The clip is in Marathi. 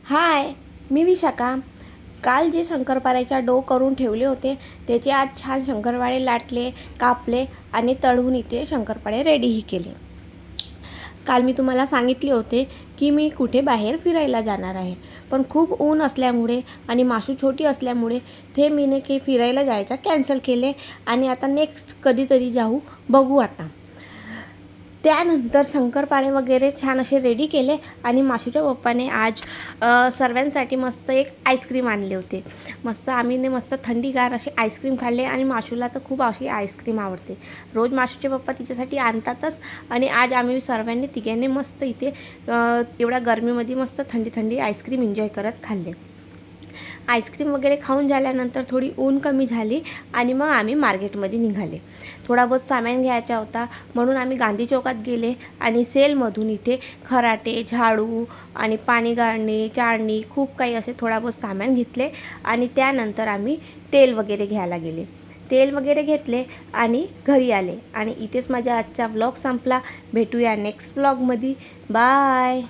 हाय, मी विशाखा. काल जे शंकरपाळ्याचा डो करून ठेवले होते त्याचे आज छान शंकरपाळे लाटले, कापले आणि तळून इथे शंकरपाळे रेडीही केले. काल मी तुम्हाला सांगितले होते की मी कुठे बाहेर फिरायला जाणार आहे, पण खूप ऊन असल्यामुळे आणि मासू छोटी असल्यामुळे ते मीने की फिरायला जायचं कॅन्सल केले आणि आता नेक्स्ट कधीतरी जाऊ, बघू आता. त्यानंतर शंकरपाळे वगैरे छान असे रेडी केले आणि मासूच्या पप्पाने आज सर्वांसाठी मस्त एक आईस्क्रीम आणले होते. मस्त आम्हीने मस्त थंडीगार असे आईस्क्रीम खाल्ले आणि मासूला तर खूप अशी आईस्क्रीम आवडते. रोज मासूचे पप्पा तिच्यासाठी आणतातच आणि आज आम्ही सर्वांनी तिघांनी मस्त इथे एवढ्या गरमीमध्ये मस्त थंडी थंडी आईस्क्रीम एन्जॉय करत खाल्ले. आईस्क्रीम वगैरे खाऊन झाल्यानंतर थोडी ऊन कमी झाली आणि मग आम्ही मार्केटमध्ये निघाले. थोडा बहुत सामान घ्यायचा होता म्हणून आम्ही गांधी चौकात गेले आणि सेलमधून इथे खराटे, झाडू आणि पाणी गाळणे, चाळणी खूप काही असे थोडा बहुत सामान घेतले आणि त्यानंतर आम्ही तेल वगैरे घ्यायला गेले. तेल वगैरे घेतले आणि घरी आले आणि इथेच माझा आजचा व्लॉग संपला. भेटूया नेक्स्ट व्लॉगमध्ये. बाय.